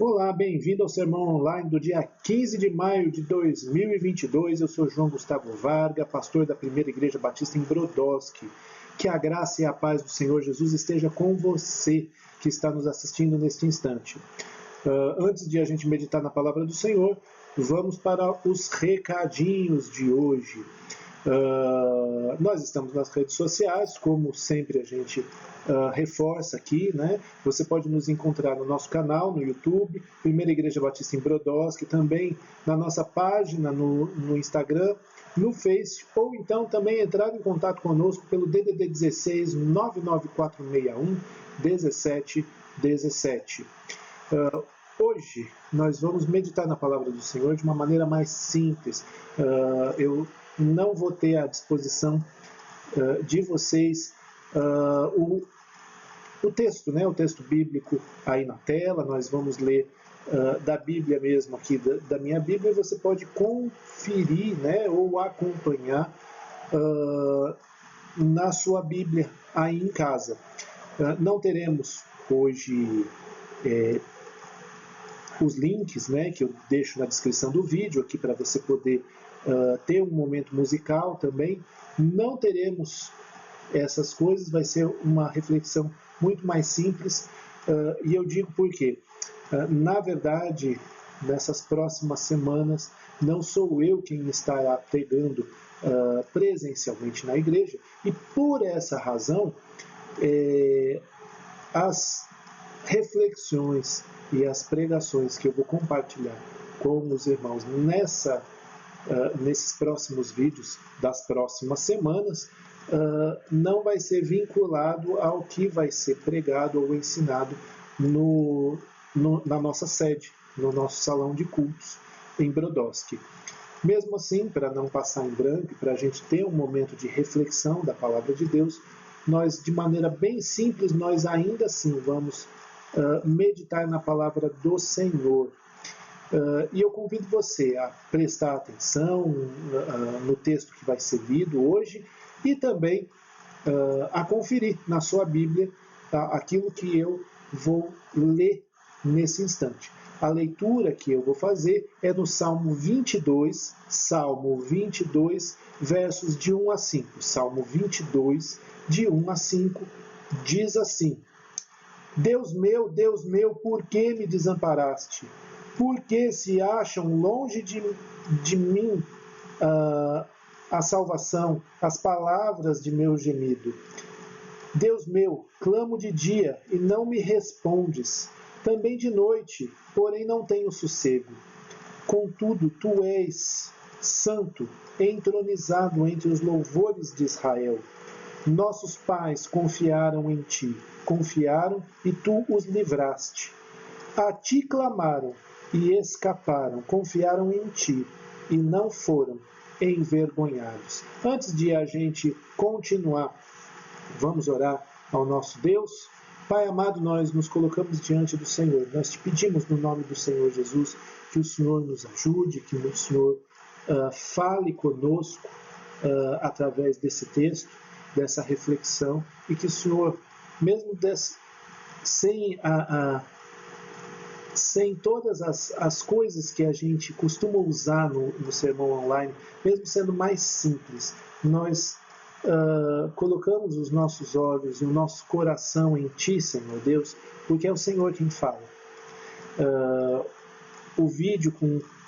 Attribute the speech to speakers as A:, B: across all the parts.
A: Olá, bem-vindo ao Sermão Online do dia 15 de maio de 2022. Eu sou João Gustavo Varga, pastor da Primeira Igreja Batista em Brodowski. Que a graça e a paz do Senhor Jesus esteja com você que está nos assistindo neste instante. Antes de a gente meditar na palavra do Senhor, vamos para os recadinhos de hoje. Nós estamos nas redes sociais, como sempre a gente reforça aqui, né? Você pode nos encontrar no nosso canal, no YouTube, Primeira Igreja Batista em Brodowski, também na nossa página no Instagram, no Face, ou então também entrar em contato conosco pelo DDD 16 99461 1717. Hoje nós vamos meditar na palavra do Senhor de uma maneira mais simples. Eu não vou ter à disposição de vocês o texto, né, o texto bíblico aí na tela. Nós vamos ler da Bíblia mesmo aqui, da minha Bíblia, e você pode conferir, né, ou acompanhar na sua Bíblia aí em casa. Não teremos hoje os links, né, que eu deixo na descrição do vídeo aqui para você poder ter um momento musical também. Não teremos essas coisas, vai ser uma reflexão muito mais simples, e eu digo por quê. Na verdade, nessas próximas semanas, não sou eu quem estará pregando presencialmente na igreja, e por essa razão, as reflexões e as pregações que eu vou compartilhar com os irmãos nesses próximos vídeos das próximas semanas, não vai ser vinculado ao que vai ser pregado ou ensinado na nossa sede, no nosso salão de cultos em Brodowski. Mesmo assim, para não passar em branco, para a gente ter um momento de reflexão da palavra de Deus, nós, de maneira bem simples, nós ainda assim vamos meditar na palavra do Senhor. E eu convido você a prestar atenção no texto que vai ser lido hoje e também a conferir na sua Bíblia aquilo que eu vou ler nesse instante. A leitura que eu vou fazer é no Salmo 22, versos de 1 a 5. Salmo 22, de 1 a 5, diz assim: Deus meu, por que me desamparaste? Por que se acham longe de mim a salvação, as palavras de meu gemido? Deus meu, clamo de dia e não me respondes, também de noite, porém não tenho sossego. Contudo, tu és santo, entronizado entre os louvores de Israel. Nossos pais confiaram em ti, confiaram e tu os livraste. A ti clamaram e escaparam, confiaram em ti e não foram envergonhados. Antes de a gente continuar, vamos orar ao nosso Deus. Pai amado, nós nos colocamos diante do Senhor. Nós te pedimos no nome do Senhor Jesus que o Senhor nos ajude, que o Senhor fale conosco através desse texto, dessa reflexão, e que o Senhor, mesmo sem todas as coisas que a gente costuma usar no sermão online, mesmo sendo mais simples, nós colocamos os nossos olhos e o nosso coração em Ti, Senhor Deus, porque é o Senhor quem fala. O vídeo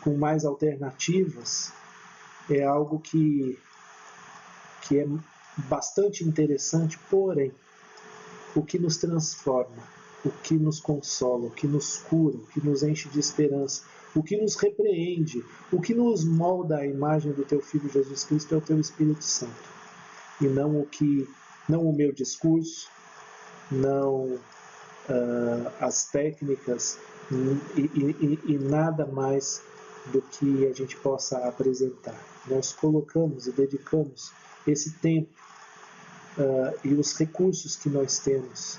A: com mais alternativas é algo que é bastante interessante, porém, o que nos transforma, o que nos consola, o que nos cura, o que nos enche de esperança, o que nos repreende, o que nos molda à imagem do Teu Filho Jesus Cristo é o Teu Espírito Santo. E não o meu discurso, não as técnicas e nada mais do que a gente possa apresentar. Nós colocamos e dedicamos esse tempo e os recursos que nós temos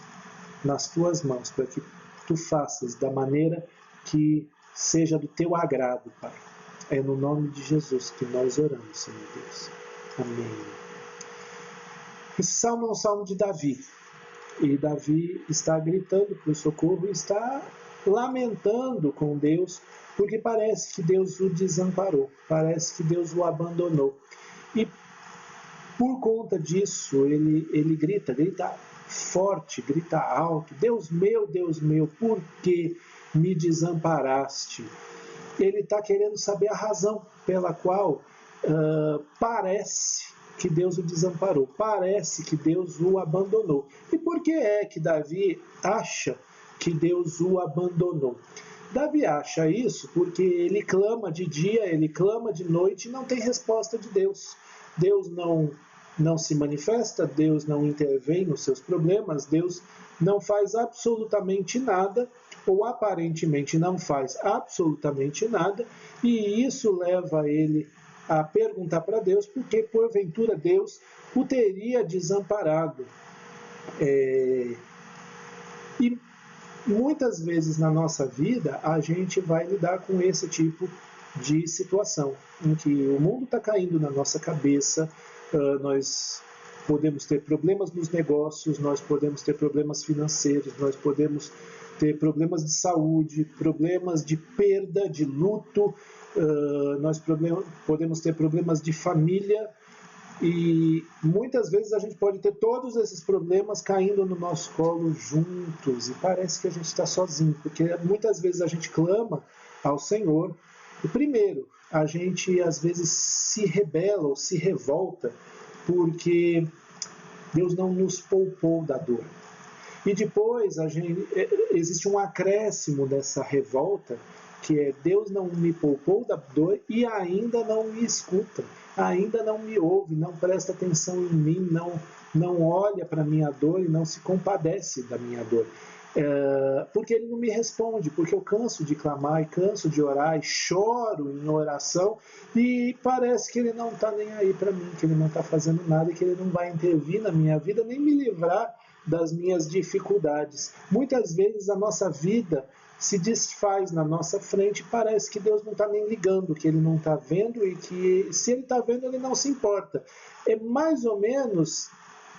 A: nas Tuas mãos, para que Tu faças da maneira que seja do Teu agrado, Pai. É no nome de Jesus que nós oramos, Senhor Deus. Amém. Esse salmo é um salmo de Davi. E Davi está gritando por socorro e está lamentando com Deus, porque parece que Deus o desamparou, parece que Deus o abandonou. E por conta disso, ele grita forte, grita alto: Deus meu, por que me desamparaste? Ele está querendo saber a razão pela qual parece que Deus o desamparou, parece que Deus o abandonou. E por que é que Davi acha que Deus o abandonou? Davi acha isso porque ele clama de dia, ele clama de noite e não tem resposta de Deus. Deus não se manifesta, Deus não intervém nos seus problemas, Deus não faz absolutamente nada, ou aparentemente não faz absolutamente nada, e isso leva ele a perguntar para Deus por que porventura Deus o teria desamparado. E muitas vezes na nossa vida a gente vai lidar com esse tipo de situação, em que o mundo está caindo na nossa cabeça, nós podemos ter problemas nos negócios, nós podemos ter problemas financeiros, nós podemos ter problemas de saúde, problemas de perda, de luto, nós podemos ter problemas de família, e muitas vezes a gente pode ter todos esses problemas caindo no nosso colo juntos, e parece que a gente está sozinho, porque muitas vezes a gente clama ao Senhor, e primeiro, a gente às vezes se rebela ou se revolta, porque Deus não nos poupou da dor. E depois existe um acréscimo dessa revolta, que é: Deus não me poupou da dor e ainda não me escuta, ainda não me ouve, não presta atenção em mim, não olha para a minha dor e não se compadece da minha dor. Porque ele não me responde, porque eu canso de clamar e canso de orar e choro em oração e parece que ele não está nem aí para mim, que ele não está fazendo nada e que ele não vai intervir na minha vida nem me livrar das minhas dificuldades. Muitas vezes a nossa vida se desfaz na nossa frente e parece que Deus não está nem ligando, que ele não está vendo e que se ele está vendo ele não se importa. É mais ou menos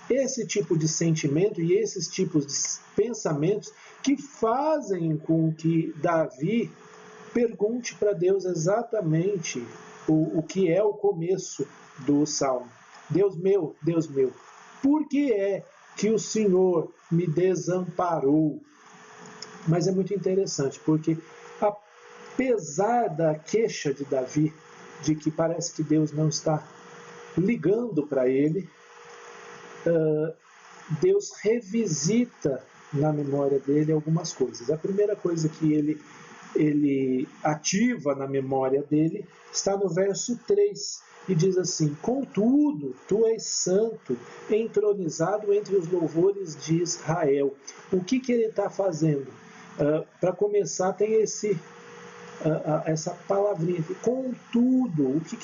A: esse tipo de sentimento e esses tipos de pensamentos que fazem com que Davi pergunte para Deus exatamente o que é o começo do Salmo. Deus meu, por que é que o Senhor me desamparou? Mas é muito interessante, porque apesar da queixa de Davi, de que parece que Deus não está ligando para ele, Deus revisita na memória dele algumas coisas. A primeira coisa que ele ativa na memória dele está no verso 3, e diz assim: contudo, tu és santo, entronizado entre os louvores de Israel. O que ele está fazendo? Para começar, tem essa palavrinha aqui, contudo. O que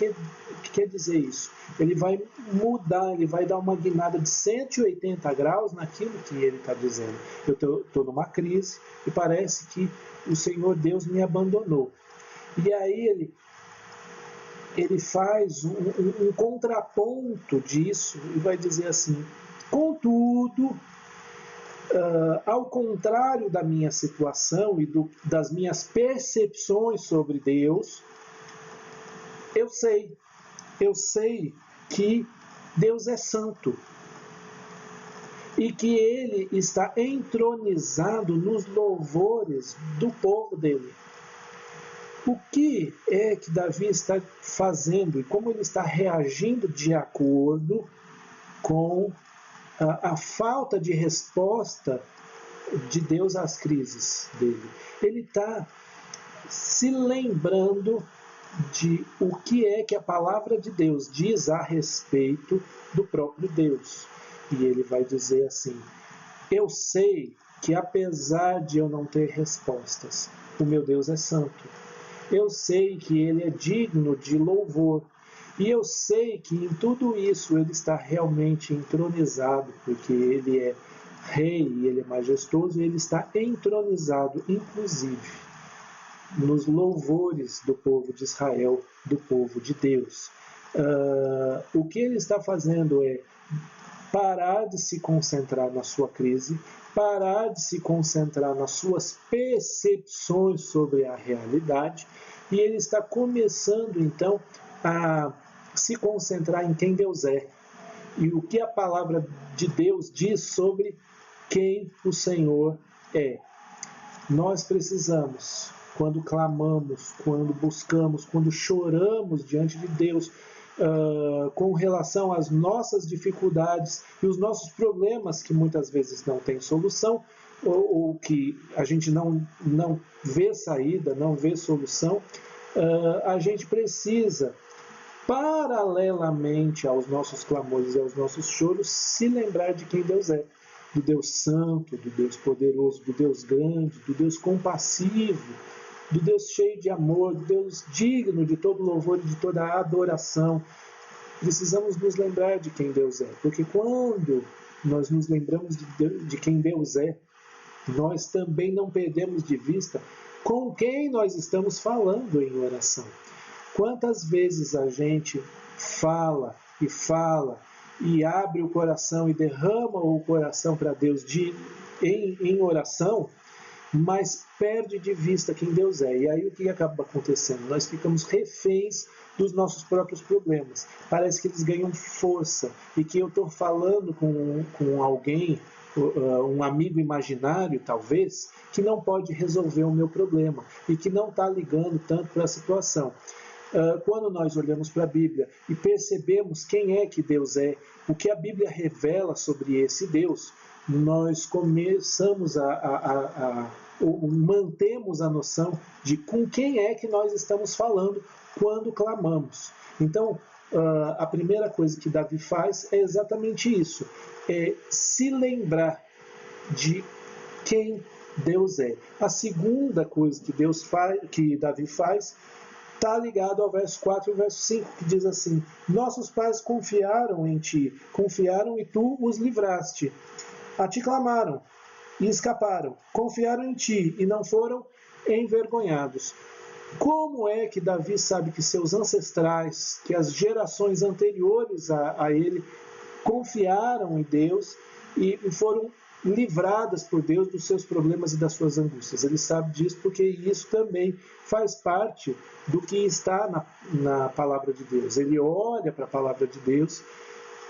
A: quer dizer isso? Ele vai mudar, ele vai dar uma guinada de 180 graus naquilo que ele está dizendo. Eu estou numa crise e parece que o Senhor Deus me abandonou. E aí ele faz um contraponto disso e vai dizer assim: contudo, ao contrário da minha situação e das minhas percepções sobre Deus, eu sei que Deus é santo e que ele está entronizado nos louvores do povo dele. O que é que Davi está fazendo e como ele está reagindo de acordo com a falta de resposta de Deus às crises dele? Ele está se lembrando de o que é que a palavra de Deus diz a respeito do próprio Deus. E ele vai dizer assim: eu sei que apesar de eu não ter respostas, o meu Deus é santo. Eu sei que ele é digno de louvor. E eu sei que em tudo isso ele está realmente entronizado, porque ele é rei, ele é majestoso, e ele está entronizado, inclusive, nos louvores do povo de Israel, do povo de Deus. O que ele está fazendo é parar de se concentrar na sua crise, parar de se concentrar nas suas percepções sobre a realidade, e ele está começando então a se concentrar em quem Deus é e o que a palavra de Deus diz sobre quem o Senhor é. Nós precisamos, quando clamamos, quando buscamos, quando choramos diante de Deus, com relação às nossas dificuldades e os nossos problemas que muitas vezes não têm solução, ou que a gente não vê saída, não vê solução, a gente precisa, paralelamente aos nossos clamores e aos nossos choros, se lembrar de quem Deus é. Do Deus santo, do Deus poderoso, do Deus grande, do Deus compassivo, do Deus cheio de amor, do Deus digno de todo louvor e de toda adoração. Precisamos nos lembrar de quem Deus é, porque quando nós nos lembramos de quem Deus é, nós também não perdemos de vista com quem nós estamos falando em oração. Quantas vezes a gente fala e abre o coração e derrama o coração para Deus em oração, mas perde de vista quem Deus é. E aí o que acaba acontecendo? Nós ficamos reféns dos nossos próprios problemas. Parece que eles ganham força e que eu estou falando com alguém, um amigo imaginário talvez, que não pode resolver o meu problema e que não está ligando tanto para a situação. Quando nós olhamos para a Bíblia e percebemos quem é que Deus é, o que a Bíblia revela sobre esse Deus, nós começamos mantemos a noção de com quem é que nós estamos falando quando clamamos. Então, a primeira coisa que Davi faz é exatamente isso, é se lembrar de quem Deus é. A segunda coisa que Davi faz está ligado ao verso 4 e verso 5, que diz assim: nossos pais confiaram em ti, confiaram e tu os livraste. A ti clamaram e escaparam, confiaram em ti e não foram envergonhados. Como é que Davi sabe que seus ancestrais, que as gerações anteriores a ele, confiaram em Deus e foram livradas por Deus dos seus problemas e das suas angústias? Ele sabe disso porque isso também faz parte do que está na palavra de Deus. Ele olha para a palavra de Deus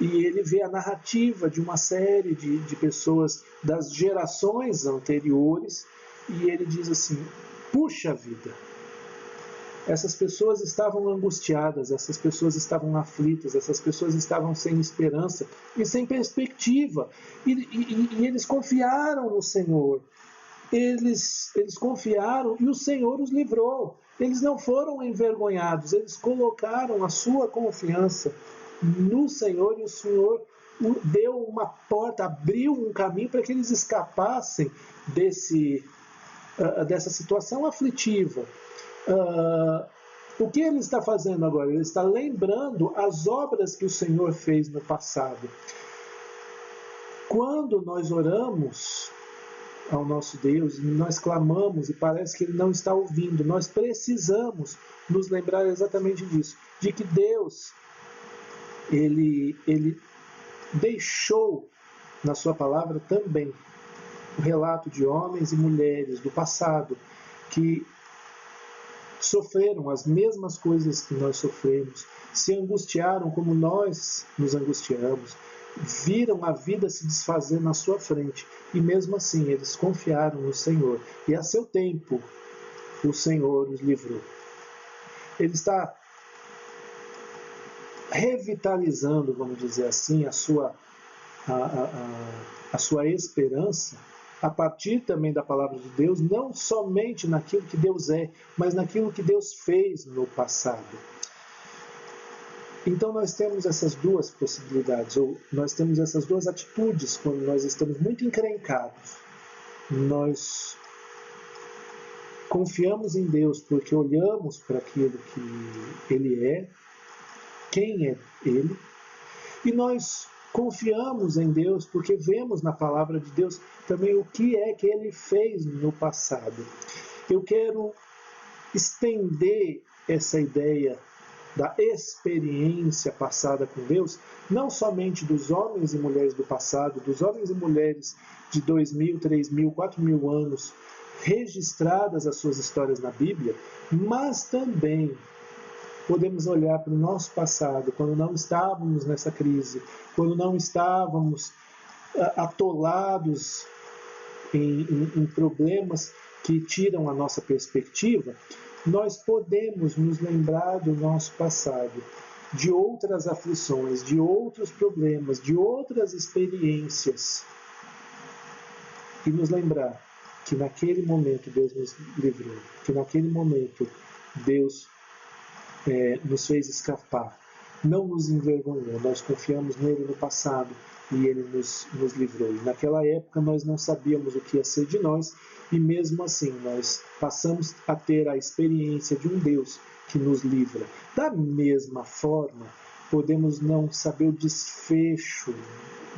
A: e ele vê a narrativa de uma série de pessoas das gerações anteriores e ele diz assim: puxa vida, essas pessoas estavam angustiadas, essas pessoas estavam aflitas, essas pessoas estavam sem esperança e sem perspectiva. E eles confiaram no Senhor. Eles confiaram e o Senhor os livrou. Eles não foram envergonhados, eles colocaram a sua confiança no Senhor e o Senhor deu uma porta, abriu um caminho para que eles escapassem dessa situação aflitiva. O que ele está fazendo agora? Ele está lembrando as obras que o Senhor fez no passado. Quando nós oramos ao nosso Deus, nós clamamos e parece que Ele não está ouvindo, nós precisamos nos lembrar exatamente disso, de que Deus, Ele deixou na sua palavra também o relato de homens e mulheres do passado que sofreram as mesmas coisas que nós sofremos, se angustiaram como nós nos angustiamos, viram a vida se desfazer na sua frente e mesmo assim eles confiaram no Senhor e a seu tempo o Senhor os livrou. Ele está revitalizando, vamos dizer assim, a sua esperança a partir também da palavra de Deus, não somente naquilo que Deus é, mas naquilo que Deus fez no passado. Então nós temos essas duas possibilidades, ou nós temos essas duas atitudes quando nós estamos muito encrencados. Nós confiamos em Deus porque olhamos para aquilo que Ele é, quem é Ele, e nós confiamos em Deus porque vemos na palavra de Deus também o que é que Ele fez no passado. Eu quero estender essa ideia da experiência passada com Deus, não somente dos homens e mulheres do passado, dos homens e mulheres de 2.000, 3.000, 4.000 anos, registradas as suas histórias na Bíblia, mas também podemos olhar para o nosso passado, quando não estávamos nessa crise, quando não estávamos atolados em problemas que tiram a nossa perspectiva, nós podemos nos lembrar do nosso passado, de outras aflições, de outros problemas, de outras experiências, e nos lembrar que naquele momento Deus nos livrou, que naquele momento Deus nos fez escapar, não nos envergonhou, nós confiamos nele no passado e ele nos livrou. E naquela época nós não sabíamos o que ia ser de nós, e mesmo assim nós passamos a ter a experiência de um Deus que nos livra. Da mesma forma, podemos não saber o desfecho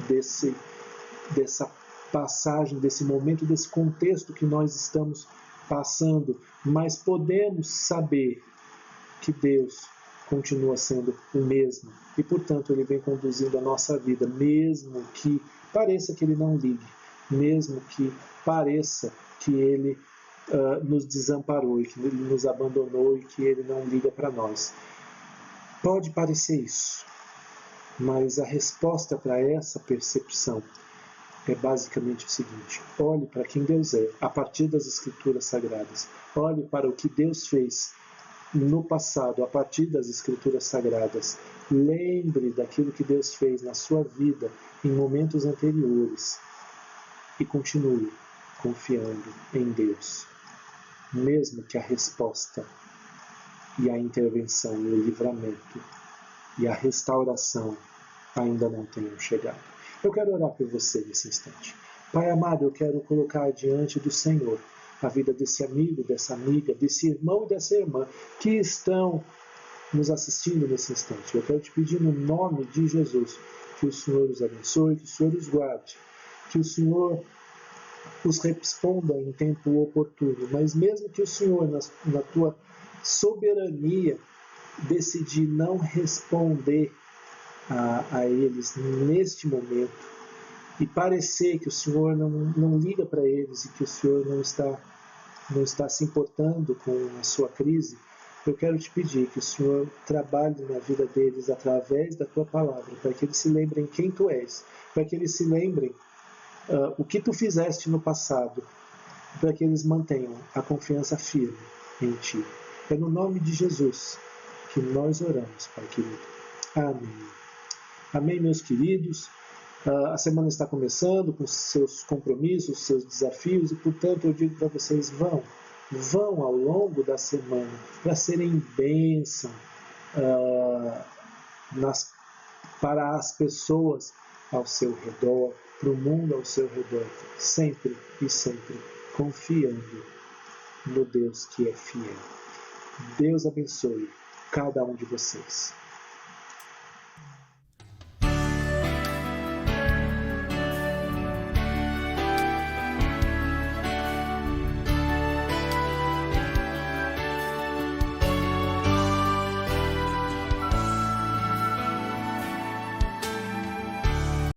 A: dessa passagem, desse momento, desse contexto que nós estamos passando, mas podemos saber que Deus continua sendo o mesmo e, portanto, Ele vem conduzindo a nossa vida, mesmo que pareça que Ele não ligue, mesmo que pareça que Ele nos desamparou e que Ele nos abandonou e que Ele não liga para nós. Pode parecer isso, mas a resposta para essa percepção é basicamente o seguinte: olhe para quem Deus é a partir das Escrituras Sagradas, olhe para o que Deus fez no passado, a partir das Escrituras Sagradas. Lembre daquilo que Deus fez na sua vida em momentos anteriores e continue confiando em Deus, mesmo que a resposta e a intervenção e o livramento e a restauração ainda não tenham chegado. Eu quero orar por você nesse instante. Pai amado, eu quero colocar diante do Senhor a vida desse amigo, dessa amiga, desse irmão e dessa irmã que estão nos assistindo nesse instante. Eu quero te pedir no nome de Jesus que o Senhor os abençoe, que o Senhor os guarde, que o Senhor os responda em tempo oportuno, mas mesmo que o Senhor, na tua soberania, decidir não responder a eles neste momento, e parecer que o Senhor não liga para eles e que o Senhor não está se importando com a sua crise, eu quero te pedir que o Senhor trabalhe na vida deles através da tua palavra, para que eles se lembrem quem tu és, para que eles se lembrem o que tu fizeste no passado, para que eles mantenham a confiança firme em ti. É no nome de Jesus que nós oramos, Pai querido. Amém. Amém, meus queridos. A semana está começando com seus compromissos, seus desafios, e, portanto, eu digo para vocês, vão ao longo da semana para serem bênção para as pessoas ao seu redor, para o mundo ao seu redor, sempre e sempre confiando no Deus que é fiel. Deus abençoe cada um de vocês.